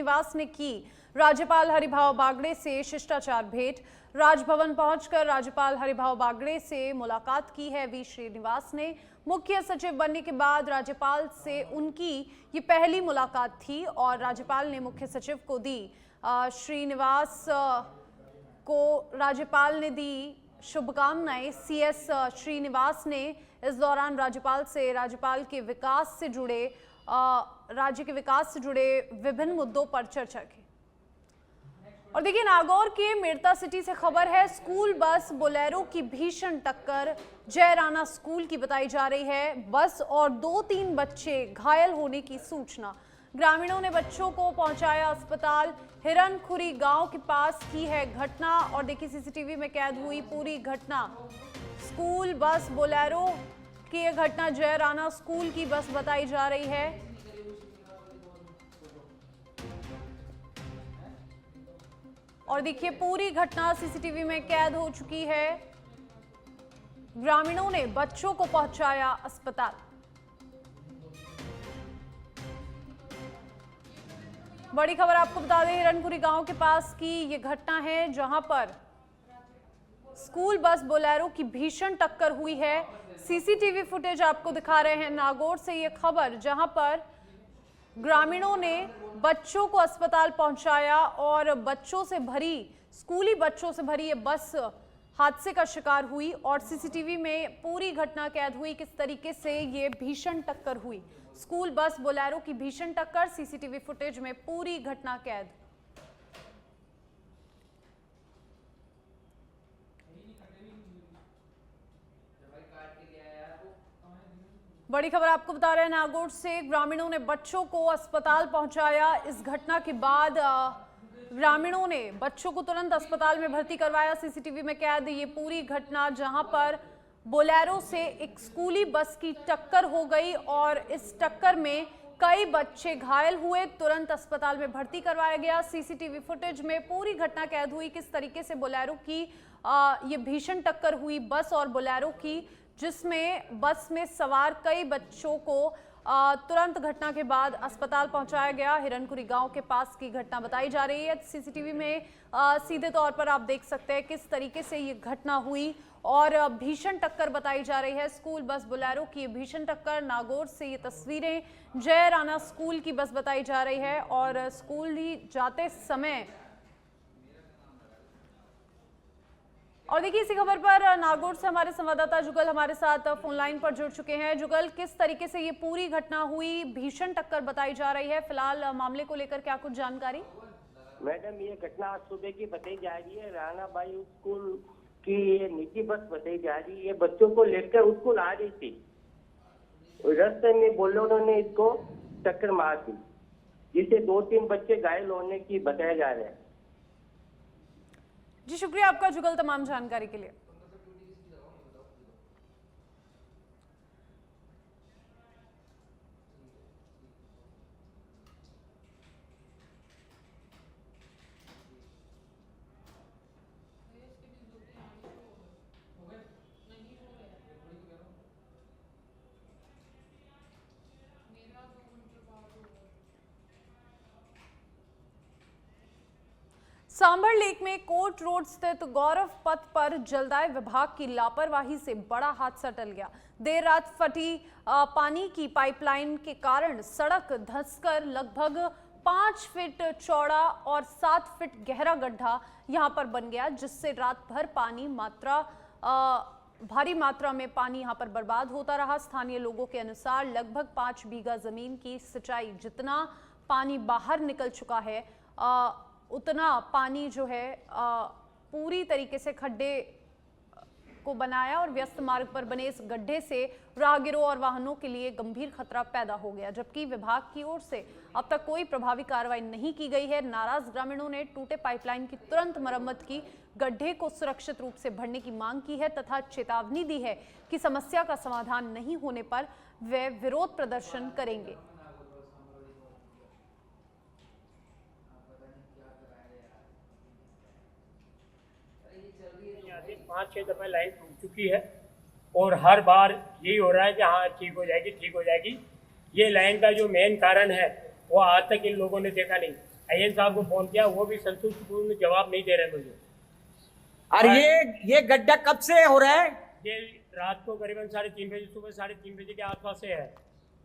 श्रीनिवास ने की राज्यपाल हरिभाव बागड़े से शिष्टाचार भेंट। राजभवन पहुंचकर राज्यपाल हरिभाव बागड़े से मुलाकात की है वी श्रीनिवास ने। मुख्य सचिव बनने के बाद राज्यपाल से उनकी ये पहली मुलाकात थी और राज्यपाल ने मुख्य सचिव को दी श्रीनिवास को राज्यपाल ने दी शुभकामनाएं। सीएस श्रीनिवास ने इस दौरान राज्यपाल से राज्य के विकास से जुड़े विभिन्न मुद्दों पर चर्चा की। और देखिए, नागौर के मेड़ता सिटी से खबर है, स्कूल बस बोलेरो की भीषण टक्कर जयराना स्कूल की बताई जा रही है। बस और 2-3 बच्चे घायल होने की सूचना। ग्रामीणों ने बच्चों को पहुंचाया अस्पताल। हिरनखुरी गांव के पास की है घटना और देखिए सीसीटीवी में कैद हुई पूरी घटना। स्कूल बस बोलेरो की यह घटना जयराना स्कूल की बस बताई जा रही है। और देखिए पूरी घटना सीसीटीवी में कैद हो चुकी है। ग्रामीणों ने बच्चों को पहुंचाया अस्पताल। बड़ी खबर आपको बता दें, हिरनखुरी गांव के पास की ये घटना है जहां पर स्कूल बस बोलेरो की भीषण टक्कर हुई है। सीसीटीवी फुटेज आपको दिखा रहे हैं नागौर से ये खबर, जहां पर ग्रामीणों ने बच्चों को अस्पताल पहुंचाया और स्कूली बच्चों से भरी ये बस हादसे का शिकार हुई और सीसीटीवी में पूरी घटना कैद हुई किस तरीके से ये भीषण टक्कर हुई। स्कूल बस बोलेरो की भीषण टक्कर, सीसीटीवी फुटेज में पूरी घटना कैद। बड़ी खबर आपको बता रहे हैं नागौर से, ग्रामीणों ने बच्चों को अस्पताल पहुंचाया। इस घटना के बाद ग्रामीणों ने बच्चों को तुरंत अस्पताल में भर्ती करवाया। सीसीटीवी में कैद ये पूरी घटना जहां पर बोलेरो से एक स्कूली बस की टक्कर हो गई और इस टक्कर में कई बच्चे घायल हुए, तुरंत अस्पताल में भर्ती करवाया गया। सीसीटीवी फुटेज में पूरी घटना कैद हुई किस तरीके से बोलेरो की ये भीषण टक्कर हुई बस और बोलेरो की, जिसमें बस में सवार कई बच्चों को तुरंत घटना के बाद अस्पताल पहुंचाया गया। हिरनखुरी गांव के पास की घटना बताई जा रही है। सीसीटीवी में सीधे तौर पर आप देख सकते हैं किस तरीके से ये घटना हुई और भीषण टक्कर बताई जा रही है। स्कूल बस बोलेरो की भीषण टक्कर। नागौर से ये तस्वीरें जयराना स्कूल की बस बताई जा रही है और स्कूल ही जाते समय। और देखिए इसी खबर पर नागौर से हमारे संवाददाता जुगल हमारे साथ फोन लाइन पर जुड़ चुके हैं। जुगल, किस तरीके से ये पूरी घटना हुई, भीषण टक्कर बताई जा रही है, फिलहाल मामले को लेकर क्या कुछ जानकारी? मैडम, ये घटना आज सुबह की बताई जा रही है। राणा बाई स्कूल की ये निजी बस बताई जा रही है। बच्चों को लेकर स्कूल आ रही थी, रास्ते में बोलेरो ने इसको टक्कर मार दी, जिससे 2-3 बच्चे घायल होने की बताया जा रहा है। जी शुक्रिया आपका जुगल तमाम जानकारी के लिए। सांभर लेक में कोट रोड स्थित गौरव पथ पर जलदाय विभाग की लापरवाही से बड़ा हादसा टल गया। देर रात फटी पानी की पाइपलाइन के कारण सड़क धंसकर लगभग 5 फीट चौड़ा और 7 फीट गहरा गड्ढा यहां पर बन गया, जिससे रात भर भारी मात्रा में पानी यहां पर बर्बाद होता रहा। स्थानीय लोगों के अनुसार लगभग 5 बीघा जमीन की सिंचाई, जितना पानी बाहर निकल चुका है उतना पानी जो है पूरी तरीके से खड्डे को बनाया और व्यस्त मार्ग पर बने इस गड्ढे से राहगीरों और वाहनों के लिए गंभीर खतरा पैदा हो गया। जबकि विभाग की ओर से अब तक कोई प्रभावी कार्रवाई नहीं की गई है। नाराज ग्रामीणों ने टूटे पाइपलाइन की तुरंत मरम्मत की, गड्ढे को सुरक्षित रूप से भरने की मांग की है तथा चेतावनी दी है कि समस्या का समाधान नहीं होने पर वे विरोध प्रदर्शन करेंगे। 5-6 दफा लाइन टूट चुकी है और हर बार यही हो रहा है कि हाँ ठीक हो जाएगी। ये लाइन का जो मेन कारण है वो आज तक इन लोगों ने देखा नहीं। आईएन साहब को फोन किया, वो भी संतुष्टिपूर्ण जवाब नहीं दे रहे मुझे। और ये गड्ढा कब से हो रहा है? ये रात को करीबन 3:30 बजे, सुबह 3:30 बजे के आसपास से है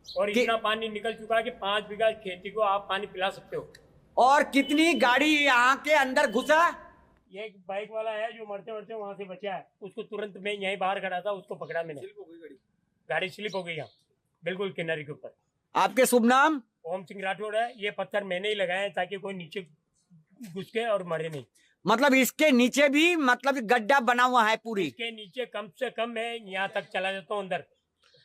और इतना पानी निकल चुका है कि 5 बीघा खेती को आप पानी पिला सकते हो। और कितनी गाड़ी यहाँ के अंदर घुसा? ये एक बाइक वाला है जो मरते मरते वहां से बचा है, उसको तुरंत मैं यहीं बाहर खड़ा था, उसको पकड़ा मैंने। गाड़ी स्लिप हो गई यहाँ बिल्कुल किनारे के ऊपर। आपके शुभ नाम? ओम सिंह राठौड़ है। ये पत्थर मैंने ही लगाए हैं ताकि कोई नीचे घुस के और मरे नहीं। मतलब इसके नीचे भी मतलब गड्ढा बना हुआ है पूरी? इसके नीचे कम से कम मैं यहाँ तक चला जाता हूँ अंदर,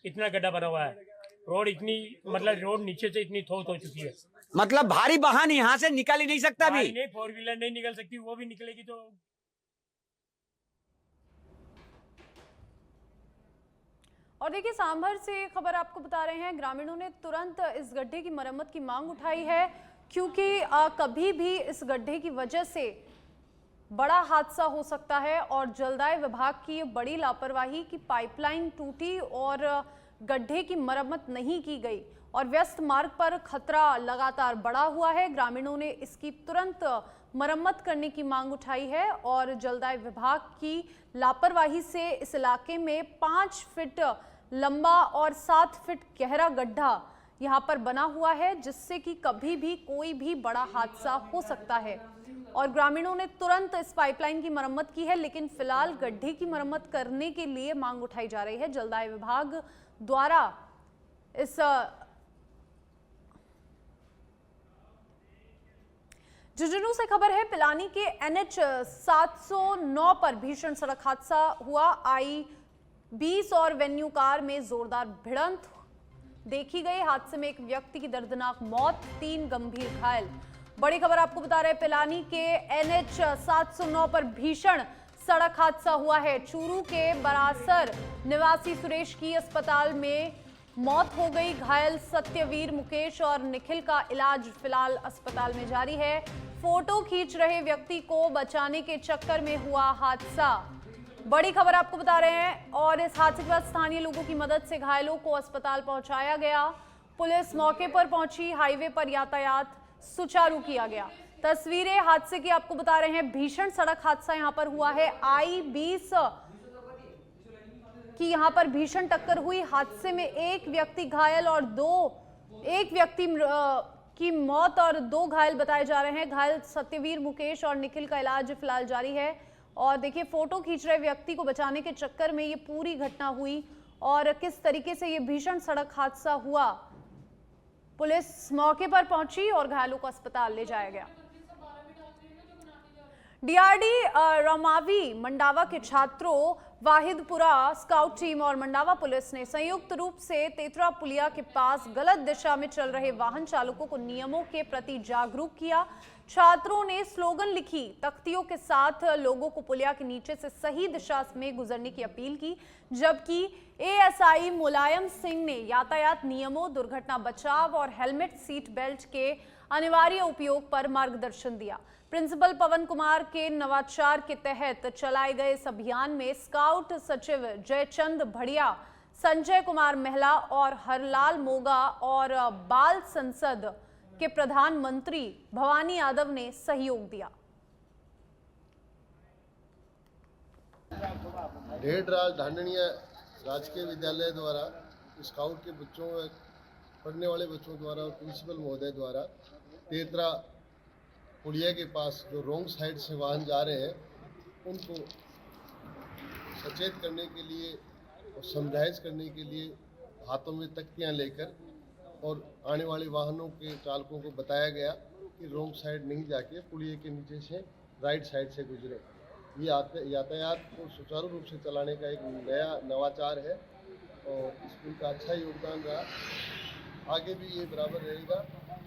इतना गड्ढा बना हुआ है। रोड इतनी मतलब रोड नीचे से इतनी थोत हो चुकी है, मतलब भारी वाहन यहाँ से निकल ही नहीं सकता भी? नहीं, 4 व्हीलर नहीं निकल सकती, वो भी निकलेगी तो। और देखिए सांभर से खबर आपको बता रहे हैं, ग्रामीणों ने तुरंत इस गड्ढे की मरम्मत की मांग उठाई है, क्योंकि कभी भी इस गड्ढे की वजह से बड़ा हादसा हो सकता है। और जलदाय विभाग की ये बड़ी लापरवाही कि पाइपलाइन टूटी और गड्ढे की मरम्मत नहीं की गई और व्यस्त मार्ग पर खतरा लगातार बढ़ा हुआ है। ग्रामीणों ने इसकी तुरंत मरम्मत करने की मांग उठाई है और जलदाय विभाग की लापरवाही से इस इलाके में 5 फीट लंबा और 7 फीट गहरा गड्ढा यहाँ पर बना हुआ है, जिससे कि कभी भी कोई भी बड़ा हादसा हो सकता है। और ग्रामीणों ने तुरंत इस पाइपलाइन की मरम्मत की है, लेकिन फिलहाल गड्ढे की मरम्मत करने के लिए मांग उठाई जा रही है जलदाय विभाग द्वारा। इस झुंझुनू से खबर है, पिलानी के NH 709 पर भीषण सड़क हादसा हुआ। I-20 और वेन्यू कार में जोरदार भिड़ंत देखी गई। हादसे में एक व्यक्ति की दर्दनाक मौत, 3 गंभीर घायल। बड़ी खबर आपको बता रहे हैं, पिलानी के NH 709 पर भीषण सड़क हादसा हुआ है। चूरू के बरासर निवासी सुरेश की अस्पताल में मौत हो गई। घायल सत्यवीर, मुकेश और निखिल का इलाज फिलहाल अस्पताल में जारी है। फोटो खींच रहे व्यक्ति को बचाने के चक्कर में हुआ हादसा। बड़ी खबर आपको बता रहे हैं, और इस हादसे के बाद स्थानीय लोगों की मदद से घायलों को अस्पताल पहुंचाया गया। पुलिस मौके पर पहुंची, हाईवे पर यातायात सुचारू किया गया। तस्वीरें हादसे की आपको बता रहे हैं, भीषण सड़क हादसा यहां पर हुआ है। I-20 की यहां पर भीषण टक्कर हुई। हादसे में एक व्यक्ति घायल और एक व्यक्ति की मौत और 2 घायल बताए जा रहे हैं। घायल सत्यवीर, मुकेश और निखिल का इलाज फिलहाल जारी है। और देखिए, फोटो खींच रहे व्यक्ति को बचाने के चक्कर में ये पूरी घटना हुई और किस तरीके से ये भीषण सड़क हादसा हुआ। पुलिस मौके पर पहुंची और घायलों को अस्पताल ले जाया गया। डीआरडी रमावी मंडावा के छात्रों, वाहिदपुरा स्काउट टीम और मंडावा पुलिस ने संयुक्त रूप से तेतरा पुलिया के पास गलत दिशा में चल रहे वाहन चालकों को नियमों के प्रति जागरूक किया। छात्रों ने स्लोगन लिखी तख्तियों के साथ लोगों को पुलिया के नीचे से सही दिशा में गुजरने की अपील की, जबकि एएसआई मुलायम सिंह ने यातायात नियमों, दुर्घटना बचाव और हेलमेट सीट बेल्ट के अनिवार्य उपयोग पर मार्गदर्शन दिया। प्रिंसिपल पवन कुमार के नवाचार के तहत चलाए गए इस अभियान में स्काउट सचिव जयचंद भड़िया, संजय कुमार महला और हरलाल मोगा और बाल संसद के प्रधानमंत्री भवानी यादव ने सहयोग दिया। ढेरराज ढांडनिया राजकीय विद्यालय द्वारा स्काउट के बच्चों, पढ़ने वाले बच्चों द्वारा और प्रिंसिपल महोदय द्वारा तेतरा पुलिया के पास जो रोंग साइड से वाहन जा रहे हैं उनको सचेत करने के लिए और समझाइश करने के लिए हाथों में तख्तियां लेकर और आने वाले वाहनों के चालकों को बताया गया कि रोंग साइड नहीं जाके पुलिया के नीचे से राइट साइड से गुजरे। ये यातायात को सुचारू रूप से चलाने का एक नया नवाचार है और स्कूल का अच्छा योगदान रहा। आगे भी ये बराबर रहेगा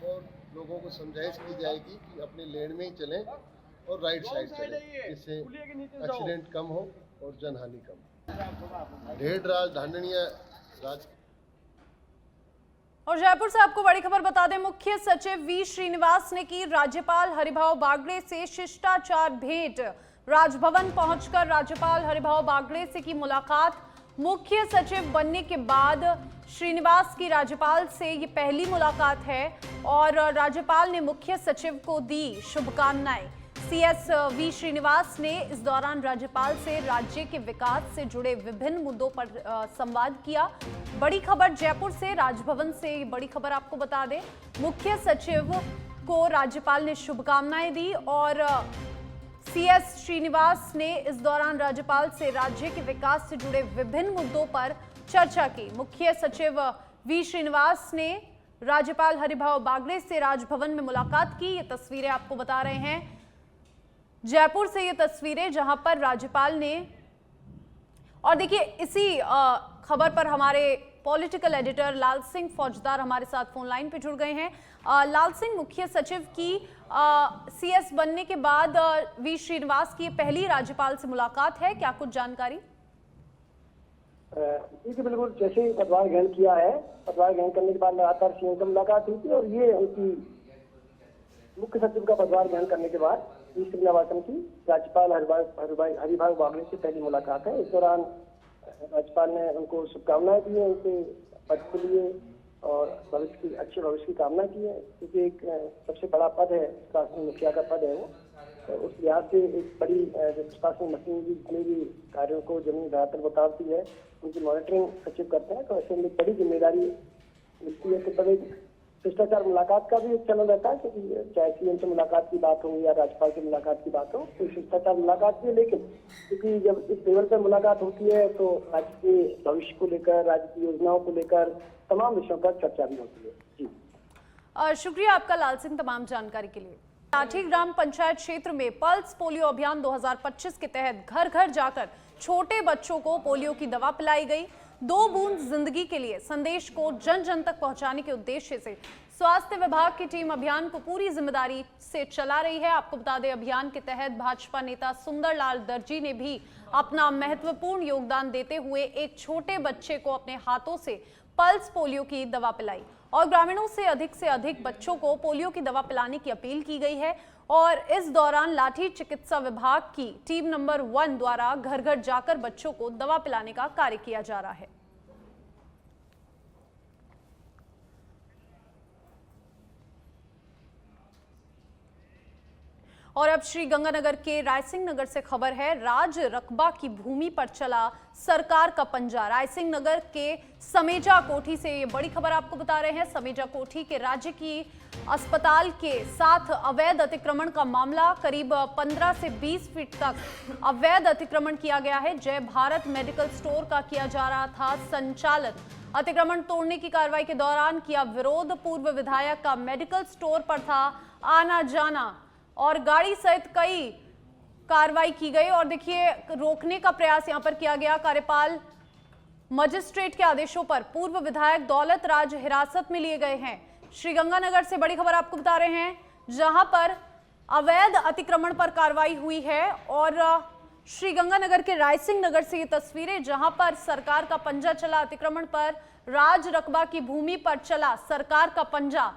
और लोगों को समझाइश की जाएगी कि अपने लेन में ही चलें और राइट साइड चलें, जिससे एक्सीडेंट कम हो और जनहानि कम हो। ढेरराज ढांडनिया राज। और जयपुर से आपको बड़ी खबर बता दें, मुख्य सचिव वी श्रीनिवास ने की राज्यपाल हरिभाव बागड़े से शिष्टाचार भेंट। राजभवन पहुंचकर राज्यपाल हरिभाव बागड़े से की मुलाकात। मुख्य सचिव बनने के बाद श्रीनिवास की राज्यपाल से ये पहली मुलाकात है और राज्यपाल ने मुख्य सचिव को दी शुभकामनाएं। सीएस वी श्रीनिवास ने इस दौरान राज्यपाल से राज्य के विकास से जुड़े विभिन्न मुद्दों पर संवाद किया। बड़ी खबर जयपुर से, राजभवन से ये बड़ी खबर आपको बता दें। मुख्य सचिव को राज्यपाल ने शुभकामनाएं दी और सीएस श्रीनिवास ने इस दौरान राज्यपाल से राज्य के विकास से जुड़े विभिन्न मुद्दों पर चर्चा की। मुख्य सचिव वी श्रीनिवास ने राज्यपाल हरिभाऊ बागड़े से राजभवन में मुलाकात की। ये तस्वीरें आपको बता रहे हैं जयपुर से, ये तस्वीरें जहां पर राज्यपाल ने, और देखिए इसी खबर पर हमारे पॉलिटिकल एडिटर लाल सिंह फौजदार हमारे साथ फोन लाइन पे जुड़ गए हैं। लाल सिंह, मुख्य सचिव की सीएस बनने के बाद वी श्रीनिवास की पहली राज्यपाल से मुलाकात है, क्या कुछ जानकारी? जी बिल्कुल, जैसे ही पदभार ग्रहण किया है, पदभार ग्रहण करने के बाद लगातार सीएम से मुलाकात हुई थी और ये उनकी मुख्य सचिव का पदभार ग्रहण करने के बाद वी श्रीनिवासन की राज्यपाल हरिभाऊ बागड़े से पहली मुलाकात है। इस दौरान राज्यपाल ने उनको शुभकामनाएं दी है, उनके पद के लिए और अच्छे भविष्य की कामना की है, क्योंकि एक सबसे बड़ा पद है, प्रशासनिक मुखिया का पद है वो, तो उस लिहाज से एक बड़ी प्रशासनिक मशीन की जितने भी कार्यों को जमीन धरातल बताती है उनकी मॉनिटरिंग सचिव करते हैं, तो ऐसे में बड़ी जिम्मेदारी मिलती है। तो तभी शिष्टाचार मुलाकात का भी एक चलन रहता है, क्योंकि चाहे सीएम से मुलाकात की बात हो या राज्यपाल से मुलाकात की बात हो, तो शिष्टाचार मुलाकात भी है। लेकिन क्योंकि जब इस लेवल पर मुलाकात होती है तो राज्य के भविष्य को लेकर, राज्य की योजनाओं को लेकर तमाम विषयों पर चर्चा भी होती है। जी शुक्रिया आपका लाल सिंह तमाम जानकारी के लिए। लाठी ग्राम पंचायत क्षेत्र में पल्स पोलियो अभियान 2025 के तहत घर घर जाकर छोटे बच्चों को पोलियो की दवा पिलाई गई। 2 बूंद जिंदगी के लिए संदेश को जन जन तक पहुंचाने के उद्देश्य से स्वास्थ्य विभाग की टीम अभियान को पूरी जिम्मेदारी से चला रही है। आपको बता दें, अभियान के तहत भाजपा नेता सुंदरलाल दर्जी ने भी अपना महत्वपूर्ण योगदान देते हुए एक छोटे बच्चे को अपने हाथों से पल्स पोलियो की दवा पिलाई और ग्रामीणों से अधिक बच्चों को पोलियो की दवा पिलाने की अपील की गई है। और इस दौरान लाठी चिकित्सा विभाग की टीम नंबर 1 द्वारा घर घर जाकर बच्चों को दवा पिलाने का कार्य किया जा रहा है। और अब श्री गंगानगर के रायसिंह नगर से खबर है, राज रकबा की भूमि पर चला सरकार का पंजा। रायसिंह नगर के समेजा कोठी से ये बड़ी खबर आपको बता रहे हैं। समेजा कोठी के राज्य की अस्पताल के साथ अवैध अतिक्रमण का मामला, करीब 15 से 20 फीट तक अवैध अतिक्रमण किया गया है। जय भारत मेडिकल स्टोर का किया जा रहा था संचालन। अतिक्रमण तोड़ने की कार्रवाई के दौरान किया विरोध। पूर्व विधायक का मेडिकल स्टोर पर था आना जाना और गाड़ी सहित कई कार्रवाई की गई। और देखिए, रोकने का प्रयास यहां पर किया गया। कार्यपाल मजिस्ट्रेट के आदेशों पर पूर्व विधायक दौलत राज हिरासत में लिए गए हैं। श्रीगंगानगर से बड़ी खबर आपको बता रहे हैं, जहां पर अवैध अतिक्रमण पर कार्रवाई हुई है। और श्रीगंगानगर के रायसिंह नगर से ये तस्वीरें, जहां पर सरकार का पंजा चला अतिक्रमण पर, राज रकबा की भूमि पर चला सरकार का पंजा।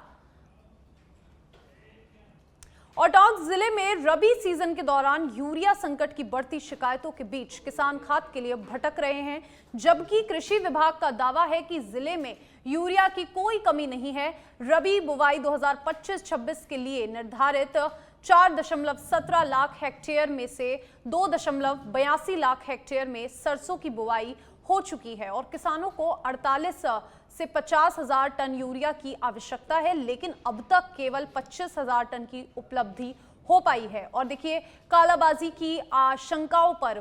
और टोंक जिले में रबी सीजन के दौरान यूरिया संकट की बढ़ती शिकायतों के बीच किसान खाद के लिए भटक रहे हैं, जबकि कृषि विभाग का दावा है कि जिले में यूरिया की कोई कमी नहीं है। रबी बुवाई 2025-26 के लिए निर्धारित 4.17 लाख हेक्टेयर में से 2.82 लाख हेक्टेयर में सरसों की बुवाई हो चुकी है और किसानों को 48 से 50 हजार टन यूरिया की आवश्यकता है, लेकिन अब तक केवल 25 हजार टन की उपलब्धि हो पाई है। और देखिए, कालाबाजी की आशंकाओं पर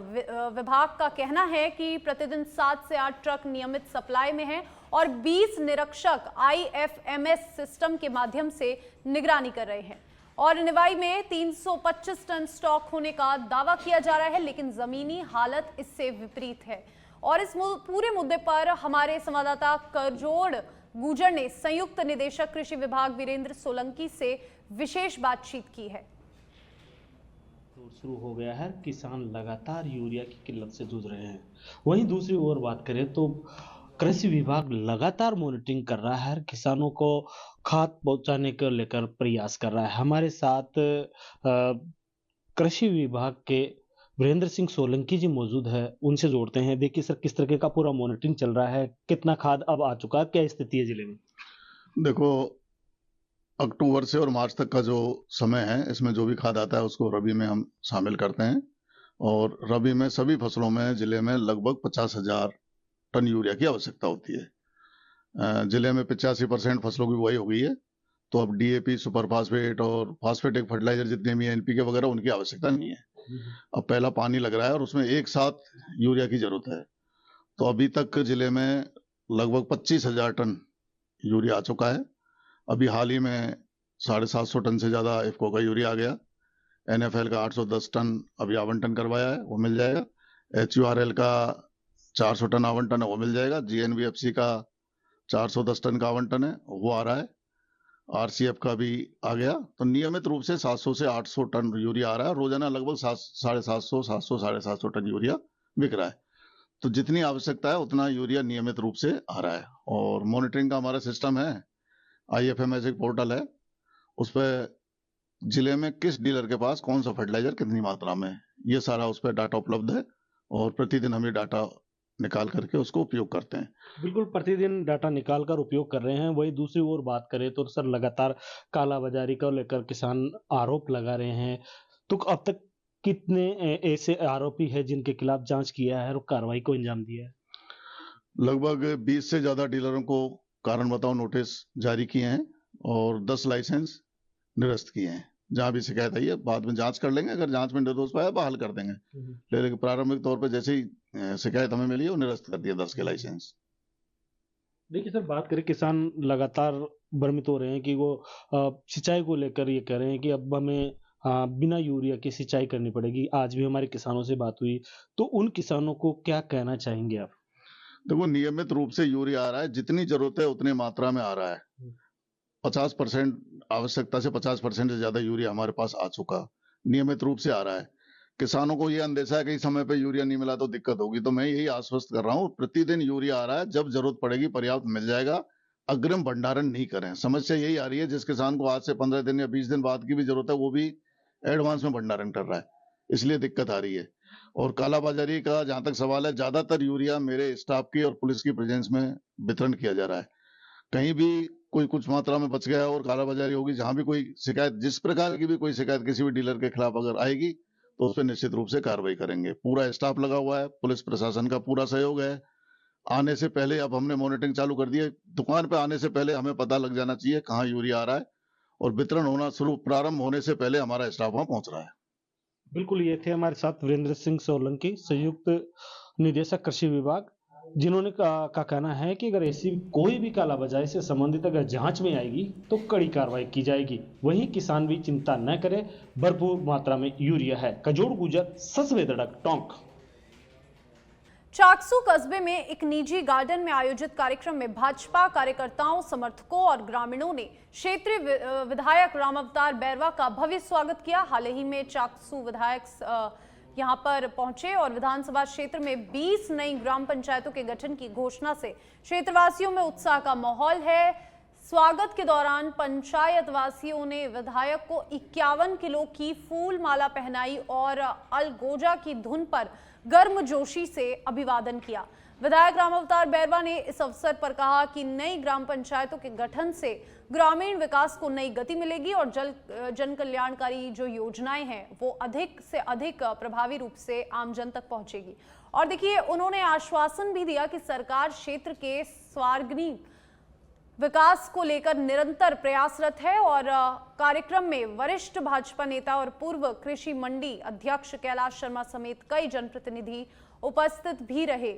विभाग का कहना है कि प्रतिदिन 7 से 8 ट्रक नियमित सप्लाई में हैं और 20 निरीक्षक IFMS सिस्टम के माध्यम से निगरानी कर रहे हैं। और निवाई में 325 टन स्टॉक होने का दावा किया जा रहा है, लेकिन जमीनी हालत इससे विपरीत है। और इस पूरे मुद्दे पर हमारे संवाददाता करजोड़ गुजर ने संयुक्त निदेशक कृषि विभाग वीरेंद्र सोलंकी से विशेष बातचीत की है। शुरू हो गया है, किसान लगातार यूरिया की किल्लत से जूझ रहे हैं। वहीं दूसरी ओर बात करें तो कृषि विभाग लगातार मॉनिटरिंग कर रहा है, किसानों को खाद पहुंचाने को लेकर प्रयास कर रहा है। हमारे साथ कृषि विभाग के वीरेंद्र सिंह सोलंकी जी मौजूद है, उनसे जोड़ते हैं। देखिए सर, किस तरीके का पूरा मॉनिटरिंग चल रहा है, कितना खाद अब आ चुका है, क्या स्थिति है जिले में? देखो, अक्टूबर से और मार्च तक का जो समय है, इसमें जो भी खाद आता है उसको रबी में हम शामिल करते हैं। और रबी में सभी फसलों में जिले में लगभग 50,000 टन यूरिया की आवश्यकता होती है। जिले में 85% फसलों की बुआई हो गई है, तो अब डीएपी, सुपर फास्फेट और फास्फेटिक फर्टिलाइजर जितने भी एनपीके वगैरह, उनकी आवश्यकता नहीं है। अब पहला पानी लग रहा है और उसमें एक साथ यूरिया की जरूरत है। तो अभी तक जिले में लगभग 25,000 टन यूरिया आ चुका है। अभी हाल ही में 750 टन से ज्यादा इफको का यूरिया आ गया। एनएफएल का 810 टन अभी आवंटन करवाया है, वो मिल जाएगा। एचयूआरएल का 400 टन आवंटन है, वो मिल जाएगा। जीएनवीएफसी का 410 टन का आवंटन है, वो आ रहा है। आरसीएफ का भी आ गया। तो नियमित रूप से 700 से 800 टन यूरिया आ रहा है। रोजाना लगभग 750, 700, 750 टन यूरिया बिक रहा है। तो जितनी आवश्यकता है उतना यूरिया नियमित रूप से आ रहा है। और मॉनिटरिंग का हमारा सिस्टम है, IFMS एक पोर्टल है, उस पर जिले में किस डीलर के पास कौन सा फर्टिलाइजर कितनी मात्रा में है, ये सारा उस पर डाटा उपलब्ध है। और प्रतिदिन हम ये डाटा निकाल करके उसको उपयोग करते हैं। बिल्कुल, प्रतिदिन डाटा निकाल कर उपयोग कर रहे हैं। वही दूसरी ओर बात करें तो सर, लगातार कालाबाजारी को लेकर किसान आरोप लगा रहे हैं। तो अब तक कितने ऐसे आरोपी हैं जिनके खिलाफ जांच किया है और कार्रवाई को अंजाम दिया है? लगभग 20 से ज्यादा डीलरों को कारण बताओ नोटिस जारी किए हैं और 10 लाइसेंस निरस्त किए हैं। जहां भी शिकायत आई है बाद में जांच कर लेंगे, अगर जांच में निर्दोष पाया बहाल कर देंगे। लेकिन प्रारंभिक तौर पर जैसे ही शिकायत हमें मिली है, वो निरस्त कर दिया 10 के लाइसेंस। देखिए सर, बात करें, किसान लगातार भ्रमित हो रहे हैं कि वो सिंचाई को लेकर ये कह रहे हैं कि अब हमें बिना यूरिया की सिंचाई करनी पड़ेगी। आज भी हमारे किसानों से बात हुई, तो उन किसानों को क्या कहना चाहेंगे आप? देखो, नियमित रूप से यूरिया आ रहा है, जितनी जरूरत है उतनी मात्रा में आ रहा है। 50% आवश्यकता से 50% से ज्यादा यूरिया हमारे पास आ चुका, नियमित रूप से आ रहा है। किसानों को ये अंदेशा है कि समय पे यूरिया नहीं मिला तो दिक्कत होगी, तो मैं यही आश्वस्त कर रहा हूँ, प्रतिदिन यूरिया आ रहा है, जब जरूरत पड़ेगी पर्याप्त मिल जाएगा। अग्रिम भंडारण नहीं करें। समस्या यही आ रही है, जिस किसान को आज से 15 दिन या 20 दिन बाद की भी जरूरत है, वो भी एडवांस में भंडारण कर रहा है, इसलिए दिक्कत आ रही है। और कालाबाजारी का जहां तक सवाल है, ज्यादातर यूरिया मेरे स्टाफ की और पुलिस की प्रेजेंस में वितरण किया जा रहा है। कहीं भी कोई कुछ मात्रा में बच गया और कालाबाजारी होगी, जहां भी कोई शिकायत, जिस प्रकार की भी कोई शिकायत किसी भी डीलर के खिलाफ अगर आएगी तो उस पर निश्चित रूप से कार्रवाई करेंगे। पूरा स्टाफ लगा हुआ है, पुलिस प्रशासन का पूरा सहयोग है। आने से पहले अब हमने मॉनिटरिंग चालू कर दी है। दुकान पे आने से पहले हमें पता लग जाना चाहिए कहाँ यूरिया आ रहा है, और वितरण होना शुरू, प्रारंभ होने से पहले हमारा स्टाफ वहां पहुंच रहा है। बिल्कुल, ये थे हमारे साथ वीरेंद्र सिंह सोलंकी, संयुक्त निदेशक कृषि विभाग, जिन्होंने का कहना है कि अगर ऐसी कोई भी कालाबाजारी से संबंधित अगर जांच में आएगी तो कड़ी कार्रवाई की जाएगी। वहीं किसान भी चिंता न करें, भरपूर मात्रा में यूरिया है। कजोड़ गुजर, ससवेदड़क टोंक। चाकसू कस्बे में एक निजी गार्डन में आयोजित कार्यक्रम में भाजपा कार्यकर्ताओं, समर्थकों और ग्रामीणों ने क्षेत्रीय विधायक रामावतार बैरवा का भव्य स्वागत किया। हाल ही में चाकसू विधायक यहां पर पहुंचे और विधानसभा क्षेत्र में 20 नई ग्राम पंचायतों के गठन की घोषणा से क्षेत्रवासियों में उत्साह का माहौल है। स्वागत के दौरान पंचायत वासियों ने विधायक को 51 किलो की फूल माला पहनाई और अलगोजा की धुन पर गर्मजोशी से अभिवादन किया। विधायक रामावतार बैरवा ने इस अवसर पर कहा कि नई ग्राम पंचायतों के गठन से ग्रामीण विकास को नई गति मिलेगी और जन कल्याणकारी जो योजनाएं हैं वो अधिक से अधिक प्रभावी रूप से आम जन तक पहुंचेगी। और देखिए, उन्होंने आश्वासन भी दिया कि सरकार क्षेत्र के सर्वांगीण विकास को लेकर निरंतर प्रयासरत है। और कार्यक्रम में वरिष्ठ भाजपा नेता और पूर्व कृषि मंडी अध्यक्ष कैलाश शर्मा समेत कई जनप्रतिनिधि उपस्थित भी रहे।